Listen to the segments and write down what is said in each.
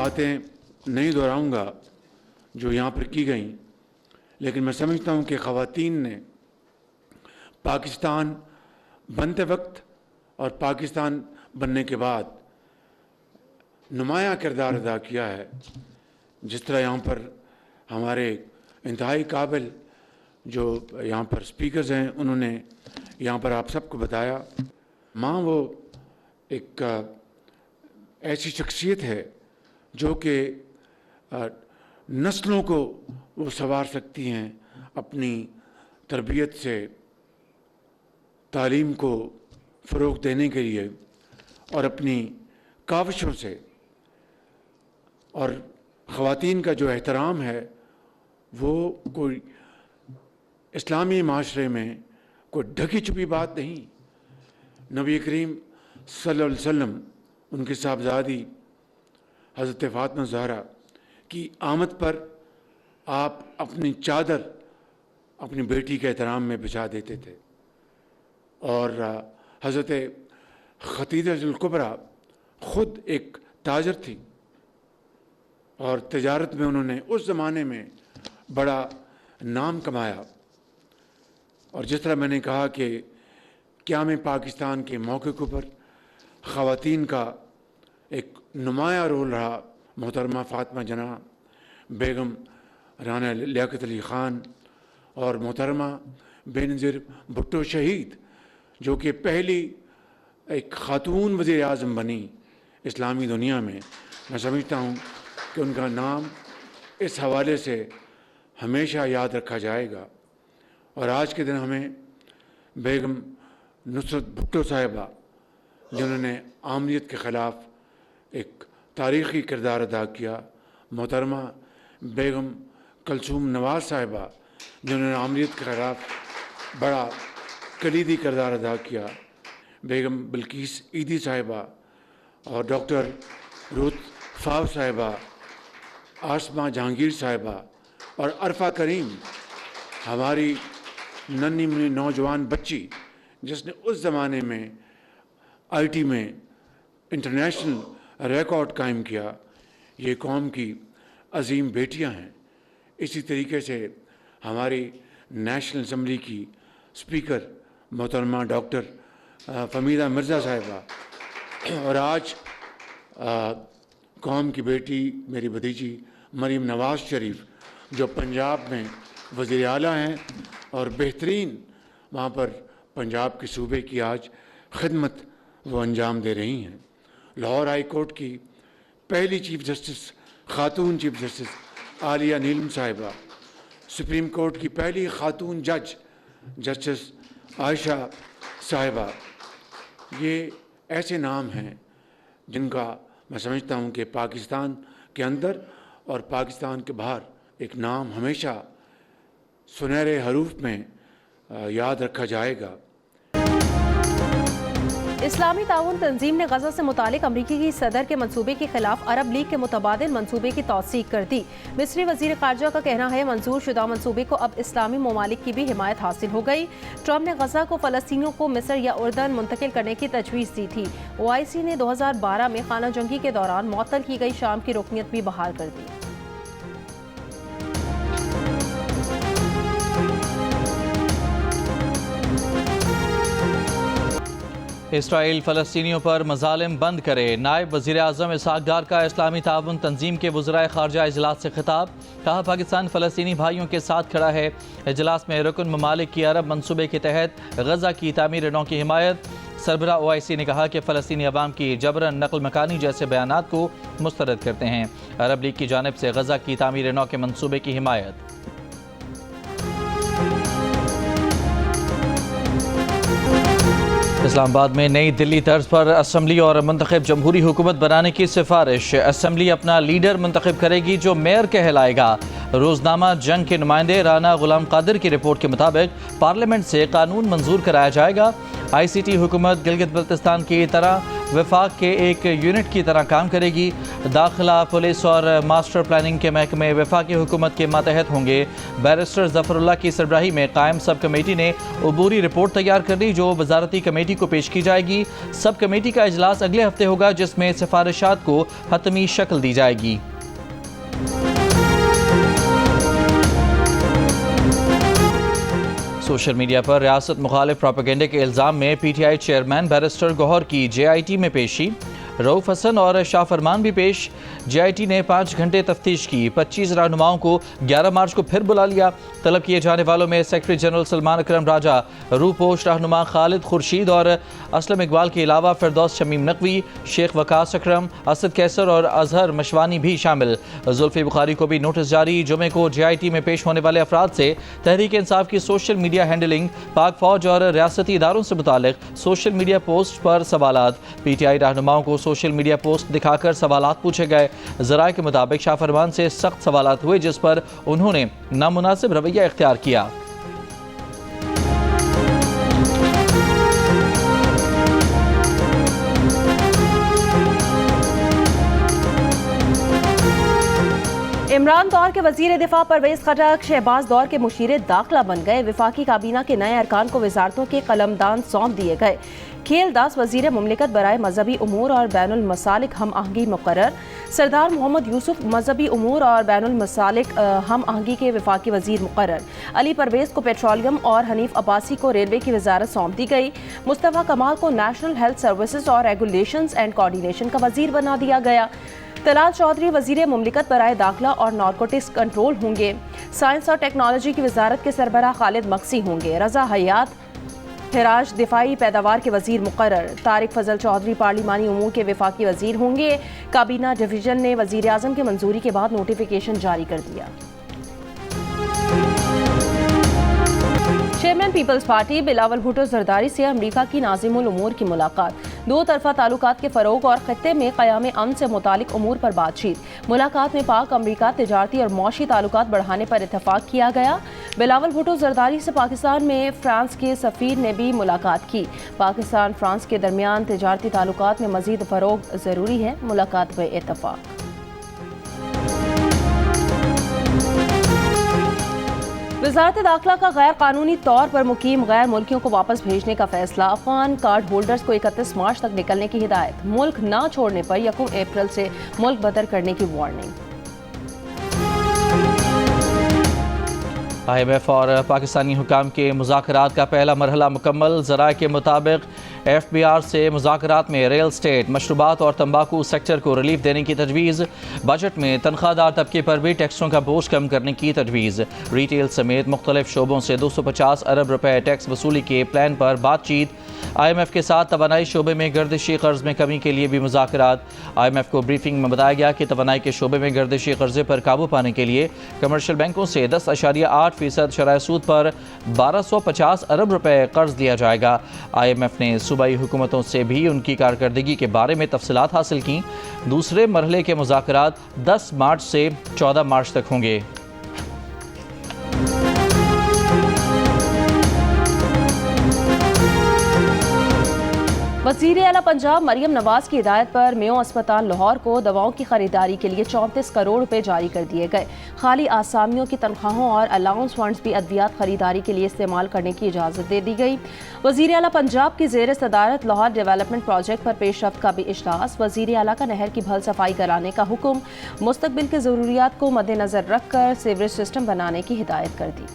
बातें नहीं दोहराऊंगा जो यहाँ पर की गई, लेकिन मैं समझता हूँ कि ख़वातीन ने पाकिस्तान बनते वक्त और पाकिस्तान बनने के बाद नुमाया किरदार अदा किया है। जिस तरह यहाँ पर हमारे इंतहाई काबिल जो यहाँ पर स्पीकर्स हैं, उन्होंने यहाँ पर आप सबको बताया, माँ वो एक ऐसी शख्सियत है जो कि नस्लों को वो संवार सकती हैं अपनी तरबियत से, तालीम को फ़रोग़ देने के लिए और अपनी काविशों से। और ख़वातीन का जो एहतराम है वो कोई इस्लामी माशरे में कोई ढकी छुपी बात नहीं। नबी करीम सल्लल्लाहु अलैहि वसल्लम, उनकी साहबजादी हज़रत फ़ातिमा ज़हरा की आमद पर आप अपनी चादर अपनी बेटी के एहतराम में बिछा देते थे। और हज़रत खदीजतुल कुबरा ख़ुद एक ताजर थी और तिजारत में उन्होंने उस ज़माने में बड़ा नाम कमाया। और जिस तरह मैंने कहा कि क़याम पाकिस्तान के मौके के ऊपर ख़वातीन का एक नुमाया रोल रहा, मोहतरमा फ़ातिमा जना, बेगम राना लियाकत अली ख़ान और मोहतरमा बेनज़ीर भुट्टो शहीद, जो कि पहली एक ख़ातून वज़ीर आज़म बनी इस्लामी दुनिया में। मैं समझता हूँ कि उनका नाम इस हवाले से हमेशा याद रखा जाएगा। और आज के दिन हमें बेगम नुसरत भुट्टो साहिबा, जिन्होंने आमरीत के ख़िलाफ़ एक तारीख़ी किरदार अदा किया, मोहतरमा बेगम कलसूम नवाज़ साहिबा, जिन्होंने आमरीत के ख़िलाफ़ बड़ा कलीदी किरदार अदा किया, बेगम बिल्किस ईदी साहिबा और डॉक्टर रूथ फाव साहिबा, आसमा जहांगीर साहिबा और अरफा करीम, हमारी नन्ही मुन्नी नौजवान बच्ची जिसने उस ज़माने में आईटी में इंटरनेशनल रिकॉर्ड कायम किया। ये कौम की अजीम बेटियां हैं। इसी तरीके से हमारी नेशनल असम्बली की स्पीकर मोहतरमा डॉक्टर फमीदा मिर्ज़ा साहिबा और आज कौम की बेटी मेरी भतीजी मरीम नवाज़ शरीफ, जो पंजाब में वज़ीर आला हैं और बेहतरीन वहाँ पर पंजाब के सूबे की आज खिदमत वो अंजाम दे रही हैं। लाहौर हाई कोर्ट की पहली चीफ जस्टिस ख़ातून चीफ जस्टिस आलिया नीलम साहिबा, सुप्रीम कोर्ट की पहली ख़ातून जज जस्टिस आयशा साहिबा, ये ऐसे नाम हैं जिनका मैं समझता हूँ कि पाकिस्तान के अंदर और पाकिस्तान के बाहर एक नाम हमेशा सुनहरे हरूफ में याद रखा जाएगा। इस्लामी ताउन तंजीम ने गजा से मुतालिक अमरीकी की सदर के मंसूबे के खिलाफ अरब लीग के मुतबादिल मंसूबे की तौसीक कर दी। मिस्री वजीर खारजा का कहना है मंजूर शुदा मंसूबे को अब इस्लामी ममालिक की भी हिमायत हासिल हो गई। ट्रंप ने गजा को फ़लस्तीनियों को मिस्र या उर्दन मुंतकिल करने की तजवीज़ दी थी। OIC ने 2012 में खाना जंगी के दौरान मुअत्तल की गई शाम की रुकनीत भी बहाल कर दी। इसराइल फ़लस्तीनियों पर मज़ालिम बंद करे। नायब वज़ीर आज़म इसहाक़ डार का इस्लामी ताउन तंजीम के वज़राए ख़ारजा इजलास से खिताब। कहा पाकिस्तान फ़लस्तीनी भाइयों के साथ खड़ा है। इजलास में रुकन ममालिक की अरब मनसूबे के तहत गजा की तामीर नौ की हिमायत। सरबरा OIC ने कहा कि फ़लस्तीनी अवाम की जबरन नकल मकानी जैसे बयानात को मुस्तरद करते हैं। अरब लीग की जानिब से गजा की तामीर नौ के मनसूबे की हिमायत। इस्लामाबाद में नई दिल्ली तर्ज पर असम्बली और मुंतखब जमहूरी हुकूमत बनाने की सिफारिश। असम्बली अपना लीडर मुंतखब करेगी जो मेयर कहलाएगा। रोजनामा जंग के नुमाइंदे राना गुलाम कादिर की रिपोर्ट के मुताबिक पार्लियामेंट से कानून मंजूर कराया जाएगा। ICT हुकूमत गिलगित बल्तिस्तान की तरह वफाक के एक यूनिट की तरह काम करेगी। दाखिला, पुलिस और मास्टर प्लानिंग के महकमे वफाकी हुकूमत के मातहत होंगे। बैरिस्टर जफरुल्लाह की सरबराही में कायम सब कमेटी ने अबूरी रिपोर्ट तैयार कर ली, जो वजारती कमेटी को पेश की जाएगी। सब कमेटी का इजलास अगले हफ्ते होगा, जिसमें सिफारिशात को हतमी शक्ल दी जाएगी। सोशल मीडिया पर रियासत मुखालिफ प्रोपेगेंडे के इल्ज़ाम में PTI चेयरमैन बैरिस्टर गौहर की JIT में पेशी। रऊफ हसन और शाह फरमान भी पेश। JIT ने 5 घंटे तफ्तीश की। 25 रहनुमाओं को 11 मार्च को फिर बुला लिया। तलब किए जाने वालों में सेक्रेटरी जनरल सलमान अकरम राजा, रूपोश रहनुमा खालिद खुर्शीद और असलम इकबाल के अलावा फिरदौस शमीम नकवी, शेख वकास अकरम, असद कैसर और अजहर मशवानी भी शामिल। जुल्फी बुखारी को भी नोटिस जारी। जुमे को JIT में पेश होने वाले अफराद से तहरीक इंसाफ की सोशल मीडिया हैंडलिंग, पाक फौज और रियासती इदारों से मुतालिक सोशल मीडिया पोस्ट पर सवालात। PTI रहनुमाओं को सोशल मीडिया पोस्ट दिखाकर सवालात पूछे गए। ज़राए के मुताबिक शाह फरमान से सख्त सवालात हुए, जिस पर उन्होंने नामुनासिब रवैया इख्तियार किया। इमरान दौर के वजीर दिफा परवेज खटक शहबाज दौर के मुशीर दाखिला बन गए। वफाकी काबीना के नए अरकान को वजारतों के कलमदान सौंप दिए गए। खेल दास वजीर मुमलिकत बराए मजहबी उमूर और बैनुल मसालिक हम आहंगी मुकर्रर। सरदार मोहम्मद यूसुफ मजहबी उमूर और बैनुल मसालिक हम आहंगी के वफाकी वजीर मुकर्रर। अली परवेज को पेट्रोलियम और हनीफ अब्बासी को रेलवे की वजारत सौंप दी गई। मुस्तफ़ा कमाल को नेशनल हेल्थ सर्विसेज और रेगुलेशंस एंड कोऑर्डिनेशन का वजीर बना दिया गया। तलाल चौधरी वजीर मुमलिकत बराए दाखिला और नारकोटिक्स कंट्रोल होंगे। साइंस और टेक्नोलॉजी की वजारत के सरबराह खालिद मक्सी होंगे। रजा हयात हिराज दिफाई पैदावार के वजीर मुकर्रर। तारिक फजल चौधरी पार्लिमानी उमूर के वफाकी वजीर होंगे। काबीना डिवीजन ने वजीर आजम की मंजूरी के बाद नोटिफिकेशन जारी कर दिया। चेयरमैन पीपल्स पार्टी बिलावल भुट्टो जरदारी से अमरीका की नाज़िमुल उमूर की मुलाकात। दो तरफा ताल्लुकात के फ़रोग और ख़ित्ते में क़याम अमन से मुतालिक उमूर पर बातचीत। मुलाकात में पाक अमरीका तिजारती और मौशी ताल्लुकात बढ़ाने पर इत्तफाक किया गया। बिलावल भुट्टो जरदारी से पाकिस्तान में फ्रांस के सफ़ीर ने भी मुलाकात की। पाकिस्तान फ्रांस के दरमियान तिजारती ताल्लुकात में मज़ीद फ़रोग ज़रूरी है, मुलाकात पर इत्तफाक। वज़ारत दाखिला का गैर कानूनी तौर पर मुकीम गैर मुल्कियों को वापस भेजने का फैसला। अफगान कार्ड होल्डर्स को 31 मार्च तक निकलने की हिदायत। मुल्क ना छोड़ने पर 1 अप्रैल से मुल्क बदर करने की वार्निंग। IMF और पाकिस्तानी हुकाम के मुज़ाकरात का पहला मरहला मुकम्मल। ज़राए के मुताबिक FBR से मुज़ाकरात में रियल स्टेट, मशरूबात और तंबाकू सेक्टर को रिलीफ देने की तजवीज़। बजट में तनख्वाहदार तबके पर भी टैक्सों का बोझ कम करने की तजवीज़। रिटेल समेत मुख्तलिफ शोबों से 250 अरब रुपए टैक्स वसूली के प्लान पर बातचीत। IMF के साथ तवानाई शोबे में गर्दिशी कर्ज में कमी के लिए भी मुज़ाकरात। IMF को ब्रीफिंग में बताया गया कि तवानाई के शोबे में गर्दिशी कर्जे पर काबू पाने के लिए कमर्शियल बैंकों से 10.8% शरह सूद पर 1250 अरब रुपए कर्ज दिया जाएगा। IMF ने सूबाई हुकूमतों से भी उनकी कारकर्दगी के बारे में तफसीलात हासिल की। दूसरे मरहले के मुज़ाकरात 10 मार्च से 14 मार्च तक होंगे। वज़ीर आला पंजाब मरियम नवाज की हिदायत पर मेयो अस्पताल लाहौर को दवाओं की खरीदारी के लिए 34 करोड़ रुपए जारी कर दिए गए। खाली आसामियों की तनख्वाहों और अलाउंस फंड्स भी अद्वियात खरीदारी के लिए इस्तेमाल करने की इजाज़त दे दी गई। वज़ीर आला पंजाब की ज़ेर सदारत लाहौर डेवलपमेंट प्रोजेक्ट पर पेशरफ्त का भी इजलास। वज़ीर आला का नहर की भल सफाई कराने का हुक्म। मुस्तकबिल के ज़रूरियात को मद्देनज़र रखकर सीवरेज सिस्टम बनाने की हिदायत कर दी।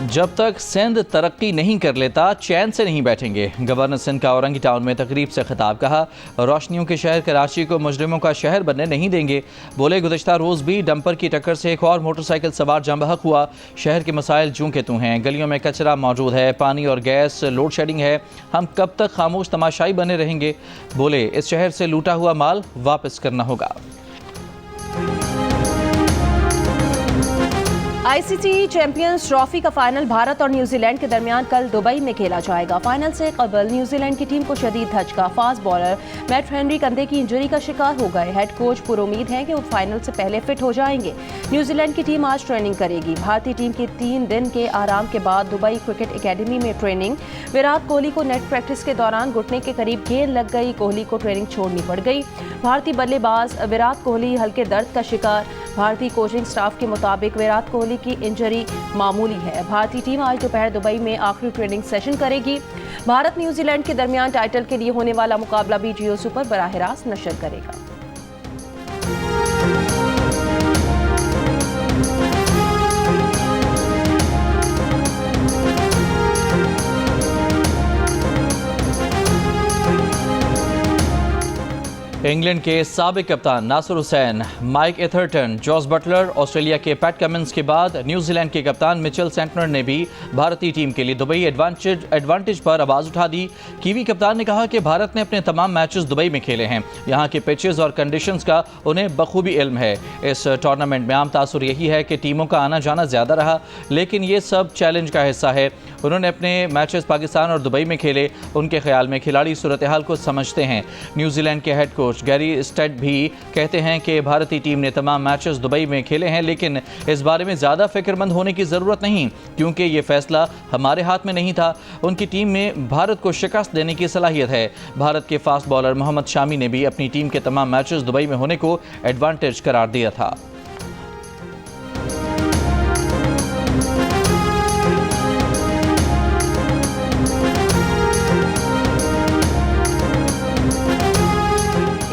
जब तक सिंध तरक्की नहीं कर लेता चैन से नहीं बैठेंगे। गवर्नर सिंध का औरंगी टाउन में तकरीब से खिताब। कहा, रोशनियों के शहर कराची को मुजरिमों का शहर बनने नहीं देंगे। बोले, गुज़श्ता रोज़ भी डंपर की टक्कर से एक और मोटरसाइकिल सवार जाँ बहक हुआ। शहर के मसाइल जूं के तूं हैं। गलियों में कचरा मौजूद है, पानी और गैस, लोड शेडिंग है। हम कब तक खामोश तमाशाई बने रहेंगे। बोले, इस शहर से लूटा हुआ माल वापस करना होगा। ICC चैंपियंस ट्रॉफी का फाइनल भारत और न्यूजीलैंड के दरमियान कल दुबई में खेला जाएगा। फाइनल से कबल न्यूजीलैंड की टीम को शदीद धचका। फास्ट बॉलर मैट हेनरी कंधे की इंजरी का शिकार हो गए। हेड कोच पुरुमीद हैं कि वो फाइनल से पहले फिट हो जाएंगे। न्यूजीलैंड की टीम आज ट्रेनिंग करेगी। भारतीय टीम की 3 दिन के आराम के बाद दुबई क्रिकेट एकेडमी में ट्रेनिंग। विराट कोहली को नेट प्रैक्टिस के दौरान घुटने के करीब गेंद लग गई। कोहली को ट्रेनिंग छोड़नी पड़ गई। भारतीय बल्लेबाज विराट कोहली हल्के दर्द का शिकार। भारतीय कोचिंग स्टाफ के मुताबिक विराट कोहली की इंजरी मामूली है। भारतीय टीम आज दोपहर दुबई में आखिरी ट्रेनिंग सेशन करेगी। भारत न्यूजीलैंड के दरमियान टाइटल के लिए होने वाला मुकाबला भी जियो सुपर बराह रास्त नशर करेगा। इंग्लैंड के साबिक कप्तान Nasir Hussain, Mike Atherton, Jos Buttler, Australia के पैट कमिंस के बाद न्यूजीलैंड के कप्तान मिचेल सेंटनर ने भी भारतीय टीम के लिए दुबई एडवांटेज पर आवाज़ उठा दी। कीवी कप्तान ने कहा कि भारत ने अपने तमाम मैचेस दुबई में खेले हैं। यहाँ के पिचेस और कंडीशंस का उन्हें बखूबी इल्म है। इस टूर्नामेंट में आम तासुर यही है कि टीमों का आना जाना ज़्यादा रहा, लेकिन ये सब चैलेंज का हिस्सा है। उन्होंने अपने मैचेस पाकिस्तान और दुबई में खेले। उनके ख्याल में खिलाड़ी सूरत हाल को समझते हैं। न्यूजीलैंड के हेड कोच गैरी स्टेड भी कहते हैं कि भारतीय टीम ने तमाम मैचेस दुबई में खेले हैं, लेकिन इस बारे में ज़्यादा फिक्रमंद होने की ज़रूरत नहीं, क्योंकि ये फैसला हमारे हाथ में नहीं था। उनकी टीम में भारत को शिकस्त देने की सलाहियत है। भारत के फास्ट बॉलर मोहम्मद शामी ने भी अपनी टीम के तमाम मैचेस दुबई में होने को एडवांटेज करार दिया था।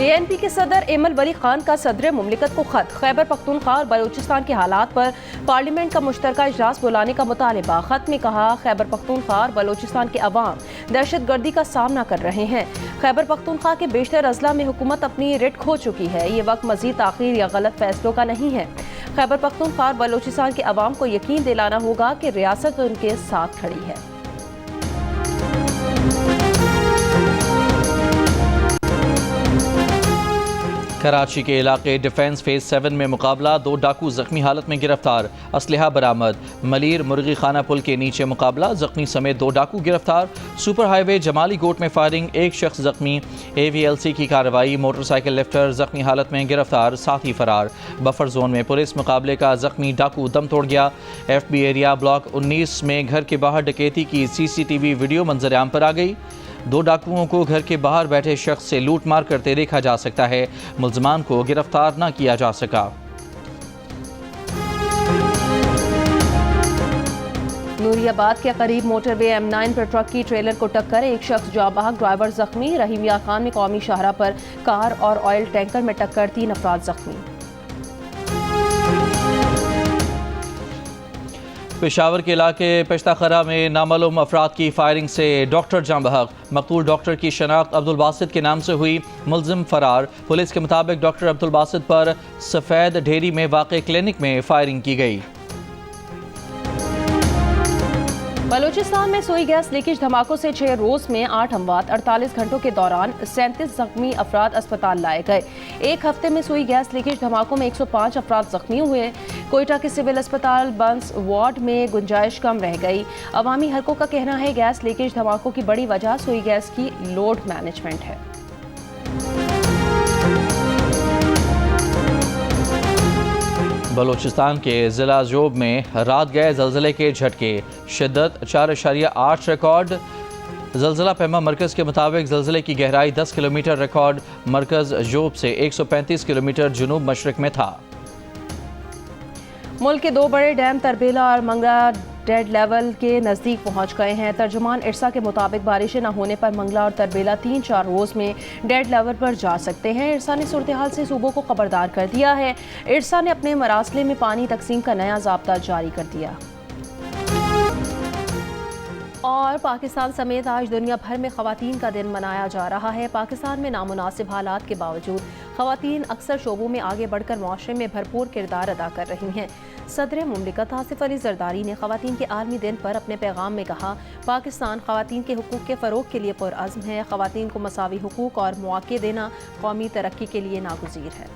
ANP के सदर एमल वली खान का सदर मुमलिकत को खत। खैबर पख्तूनख्वा और बलूचिस्तान के हालात पर पार्लियामेंट का मुश्तरका इजलास बुलाने का मुतालिबा। खत में कहा, खैबर पख्तूनख्वा और बलूचिस्तान के अवाम दहशतगर्दी का सामना कर रहे हैं। खैबर पख्तूनख्वा के बेशतर अजला में हुकूमत अपनी रिट खो चुकी है। ये वक्त मजीद ताखीर या गलत फैसलों का नहीं है। खैबर पख्तूनख्वा और बलूचिस्तान के अवाम को यकीन दिलाना होगा कि रियासत उनके साथ खड़ी है। कराची के इलाके डिफेंस फेज 7 में मुकाबला। 2 डाकू जख्मी हालत में गिरफ्तार। असलहा बरामद। मलीर मुर्गी खाना पुल के नीचे मुकाबला। जख्मी समेत 2 डाकू गिरफ्तार। सुपर हाईवे जमाली गोट में फायरिंग। 1 शख्स जख्मी। AVLC की कार्रवाई। मोटरसाइकिल लिफ्टर जख्मी हालत में गिरफ्तार, साथ ही फरार। बफर जोन में पुलिस मुकाबले का जख्मी डाकू दम तोड़ गया। FB एरिया ब्लॉक 19 में घर के बाहर डकैती की CCTV वीडियो मंजर-ए-आम पर आ गई। 2 डाकुओं को घर के बाहर बैठे शख्स से लूट मार करते देखा जा सकता है। मुल्ज़मान को गिरफ्तार न किया जा सका। नूरियाबाद के करीब मोटरवे M9 पर ट्रक की ट्रेलर को टक्कर। 1 शख्स जाबाहक, ड्राइवर जख्मी। रहीम या खान में कौमी शाहरा पर कार और ऑयल टैंकर में टक्कर, 3 अफराद जख्मी। पेशावर के इलाके पेश्ताखरा में नामालूम अफराद की फायरिंग से डॉक्टर जाँ बहक। मकतूल डॉक्टर की शनाख्त अब्दुल बासित के नाम से हुई। मुलजिम फरार। पुलिस के मुताबिक डॉक्टर अब्दुल बासित पर सफ़ेद ढेरी में वाक़े क्लिनिक में फायरिंग की गई। बलूचिस्तान में सुई गैस लीकेज धमाकों से 6 रोज में 8 अमवात। 48 घंटों के दौरान 37 जख्मी अफराद अस्पताल लाए गए। 1 हफ्ते में सुई गैस लीकेज धमाकों में 105 अफराद जख्मी हुए। कोयटा के सिविल अस्पताल बंस वार्ड में गुंजाइश कम रह गई। अवामी हलकों का कहना है गैस लीकेज धमाकों की बड़ी वजह सुई गैस की लोड मैनेजमेंट है। बलूचिस्तान के ज़िला जोब में रात गए ज़लज़ले के झटके। शिद्दत 4.8 रिकॉर्ड। ज़लज़ला पैमा मरकज़ के मुताबिक ज़लज़ले की गहराई 10 किलोमीटर रिकॉर्ड मरकज़ जोब से 135 किलोमीटर जुनूब मशरक़ में था। मुल्क के 2 बड़े डैम तरबेला और मंगला डेड लेवल के नज़दीक पहुंच गए हैं। तर्जुमान इरसा के मुताबिक बारिशें न होने पर मंगला और तरबेला 3-4 रोज में डेड लेवल पर जा सकते हैं। इरसा ने सूरत हाल से सूबों को खबरदार कर दिया है। इरसा ने अपने मरासले में पानी तकसीम का नया ज़ाब्ता जारी कर दिया। और पाकिस्तान समेत आज दुनिया भर में ख़वातीन का दिन मनाया जा रहा है। पाकिस्तान में नामुनासिब हालात के बावजूद ख़वातीन अक्सर शोबों में आगे बढ़कर मुआशरे में भरपूर किरदार अदा कर रही हैं। सदर मुमलिकत आसिफ अली जरदारी ने ख़वातीन के आलमी दिन पर अपने पैगाम में कहा, पाकिस्तान ख़वातीन के हुकूक़ के फ़रोग़ के लिए पुरअज़्म है। ख़वातीन को मसावी हुकूक़ और मौक़े देना कौमी तरक्की के लिए नागुज़ीर है।